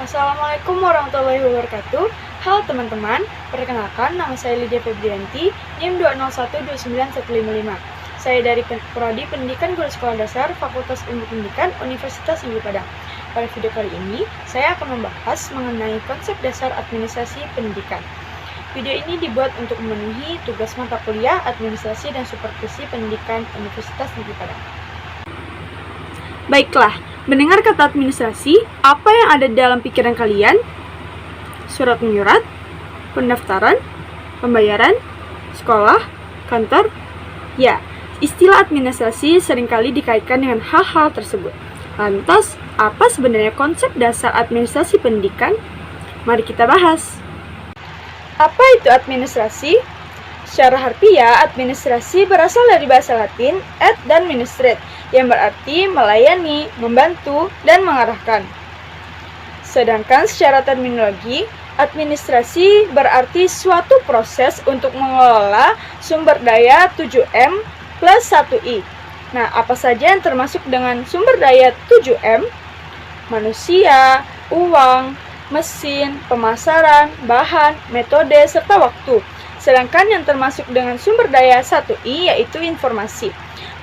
Assalamualaikum warahmatullahi wabarakatuh. Halo teman-teman, perkenalkan nama saya Lydia Febrianti, NIM 201295155. Saya dari Prodi Pendidikan Guru Sekolah Dasar Fakultas Ilmu Pendidikan Universitas Negeri Padang. Pada video kali ini, saya akan membahas mengenai konsep dasar administrasi pendidikan. Video ini dibuat untuk memenuhi tugas mata kuliah Administrasi dan Supervisi Pendidikan Universitas Negeri Padang. Baiklah, mendengar kata administrasi, apa yang ada dalam pikiran kalian? Surat menyurat, pendaftaran, pembayaran, sekolah, kantor? Ya, istilah administrasi seringkali dikaitkan dengan hal-hal tersebut. Lantas, apa sebenarnya konsep dasar administrasi pendidikan? Mari kita bahas. Apa itu administrasi? Secara harfiah, administrasi berasal dari bahasa Latin ad dan ministrate, yang berarti melayani, membantu, dan mengarahkan. Sedangkan secara terminologi, administrasi berarti suatu proses untuk mengelola sumber daya 7M plus 1I. Nah, apa saja yang termasuk dengan sumber daya 7M? Manusia, uang, mesin, pemasaran, bahan, metode, serta waktu. Sedangkan yang termasuk dengan sumber daya 1I yaitu informasi.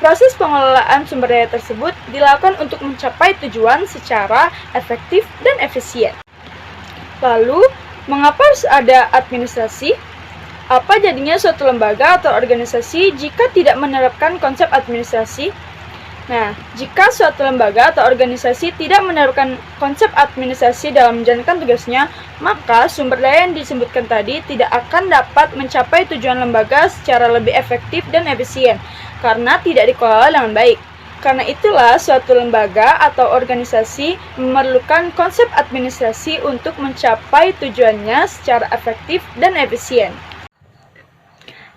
Proses pengelolaan sumber daya tersebut dilakukan untuk mencapai tujuan secara efektif dan efisien. Lalu, mengapa harus ada administrasi? Apa jadinya suatu lembaga atau organisasi jika tidak menerapkan konsep administrasi? Nah, jika suatu lembaga atau organisasi tidak menerapkan konsep administrasi dalam menjalankan tugasnya, maka sumber daya yang disebutkan tadi tidak akan dapat mencapai tujuan lembaga secara lebih efektif dan efisien, karena tidak dikelola dengan baik. Karena itulah suatu lembaga atau organisasi memerlukan konsep administrasi untuk mencapai tujuannya secara efektif dan efisien.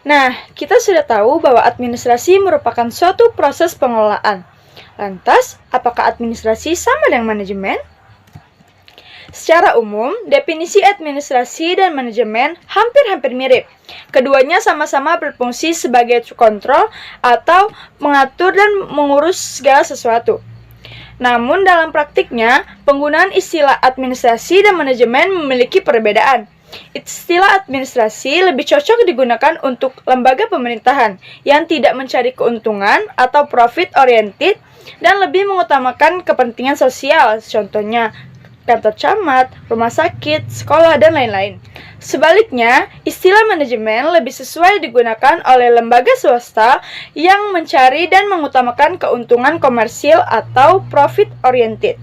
Nah, kita sudah tahu bahwa administrasi merupakan suatu proses pengelolaan. Lantas, apakah administrasi sama dengan manajemen? Secara umum, definisi administrasi dan manajemen hampir-hampir mirip. Keduanya sama-sama berfungsi sebagai kontrol atau mengatur dan mengurus segala sesuatu. Namun dalam praktiknya, penggunaan istilah administrasi dan manajemen memiliki perbedaan. Istilah administrasi lebih cocok digunakan untuk lembaga pemerintahan yang tidak mencari keuntungan atau profit oriented dan lebih mengutamakan kepentingan sosial, contohnya kantor camat, rumah sakit, sekolah, dan lain-lain. Sebaliknya, istilah manajemen lebih sesuai digunakan oleh lembaga swasta yang mencari dan mengutamakan keuntungan komersil atau profit oriented.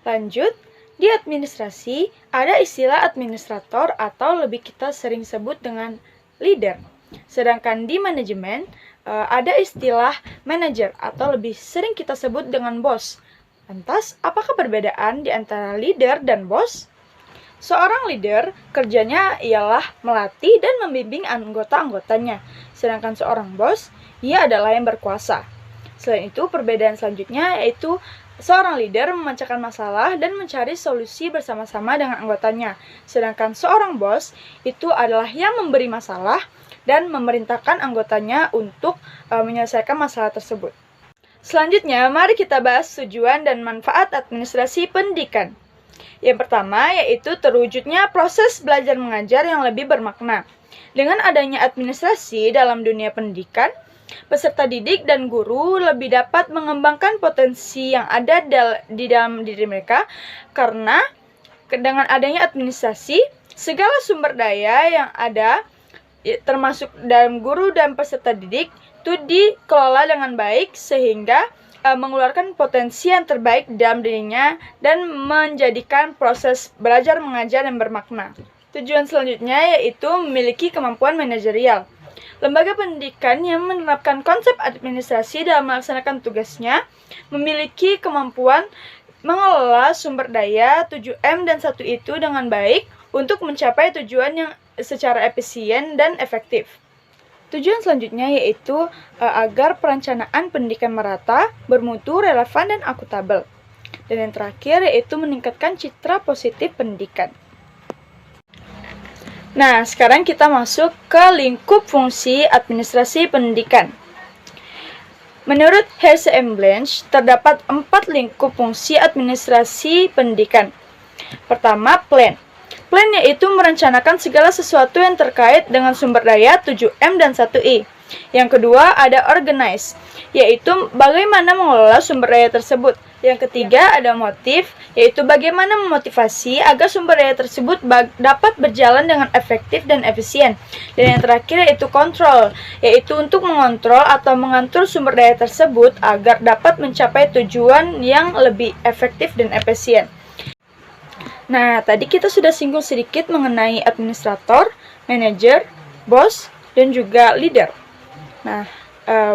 Lanjut, di administrasi ada istilah administrator atau lebih kita sering sebut dengan leader. Sedangkan di manajemen ada istilah manager atau lebih sering kita sebut dengan bos. Lantas, apakah perbedaan di antara leader dan bos? Seorang leader kerjanya ialah melatih dan membimbing anggota-anggotanya. Sedangkan seorang bos, ia adalah yang berkuasa. Selain itu, perbedaan selanjutnya yaitu seorang leader memecahkan masalah dan mencari solusi bersama-sama dengan anggotanya. Sedangkan seorang bos itu adalah yang memberi masalah dan memerintahkan anggotanya untuk menyelesaikan masalah tersebut. Selanjutnya, mari kita bahas tujuan dan manfaat administrasi pendidikan. Yang pertama yaitu terwujudnya proses belajar mengajar yang lebih bermakna. Dengan adanya administrasi dalam dunia pendidikan, peserta didik dan guru lebih dapat mengembangkan potensi yang ada di dalam diri mereka karena dengan adanya administrasi, segala sumber daya yang ada termasuk dalam guru dan peserta didik itu dikelola dengan baik sehingga mengeluarkan potensi yang terbaik dalam dirinya dan menjadikan proses belajar mengajar yang bermakna. Tujuan selanjutnya yaitu memiliki kemampuan manajerial. Lembaga pendidikan yang menerapkan konsep administrasi dalam melaksanakan tugasnya memiliki kemampuan mengelola sumber daya 7M dan 1 itu dengan baik untuk mencapai tujuan yang secara efisien dan efektif. Tujuan selanjutnya yaitu agar perencanaan pendidikan merata, bermutu, relevan, dan akuntabel. Dan yang terakhir yaitu meningkatkan citra positif pendidikan. Nah, sekarang kita masuk ke lingkup fungsi administrasi pendidikan. Menurut HCM Blanche, terdapat 4 lingkup fungsi administrasi pendidikan. Pertama, plan. Plan yaitu merencanakan segala sesuatu yang terkait dengan sumber daya 7M dan 1I. Yang kedua ada organize, yaitu bagaimana mengelola sumber daya tersebut. Yang ketiga ada motif, yaitu bagaimana memotivasi agar sumber daya tersebut dapat berjalan dengan efektif dan efisien. Dan yang terakhir yaitu control, yaitu untuk mengontrol atau mengatur sumber daya tersebut agar dapat mencapai tujuan yang lebih efektif dan efisien. Nah, tadi kita sudah singgung sedikit mengenai administrator, manajer, bos, dan juga leader. Nah,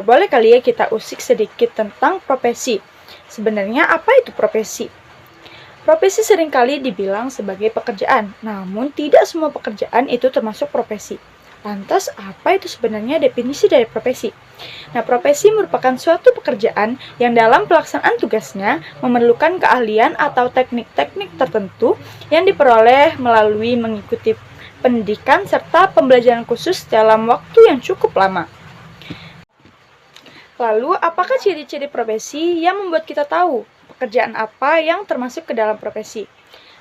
boleh kali ya kita usik sedikit tentang profesi. Sebenarnya apa itu profesi? Profesi seringkali dibilang sebagai pekerjaan, namun tidak semua pekerjaan itu termasuk profesi. Lantas, apa itu sebenarnya definisi dari profesi? Nah, profesi merupakan suatu pekerjaan yang dalam pelaksanaan tugasnya memerlukan keahlian atau teknik-teknik tertentu yang diperoleh melalui mengikuti pendidikan serta pembelajaran khusus dalam waktu yang cukup lama. Lalu, apakah ciri-ciri profesi yang membuat kita tahu pekerjaan apa yang termasuk ke dalam profesi?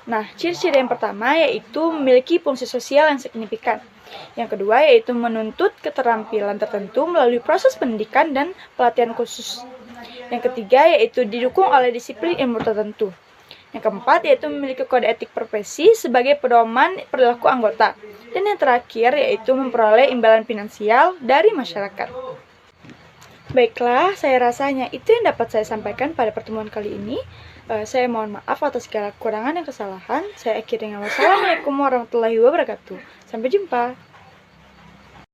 Nah, ciri-ciri yang pertama yaitu memiliki fungsi sosial yang signifikan. Yang kedua yaitu menuntut keterampilan tertentu melalui proses pendidikan dan pelatihan khusus. Yang ketiga yaitu didukung oleh disiplin ilmu tertentu. Yang keempat yaitu memiliki kode etik profesi sebagai pedoman perilaku anggota. Dan yang terakhir yaitu memperoleh imbalan finansial dari masyarakat. Baiklah, saya rasanya itu yang dapat saya sampaikan pada pertemuan kali ini. Saya mohon maaf atas segala kekurangan dan kesalahan. Saya akhiri dengan wassalamualaikum warahmatullahi wabarakatuh. Sampai jumpa.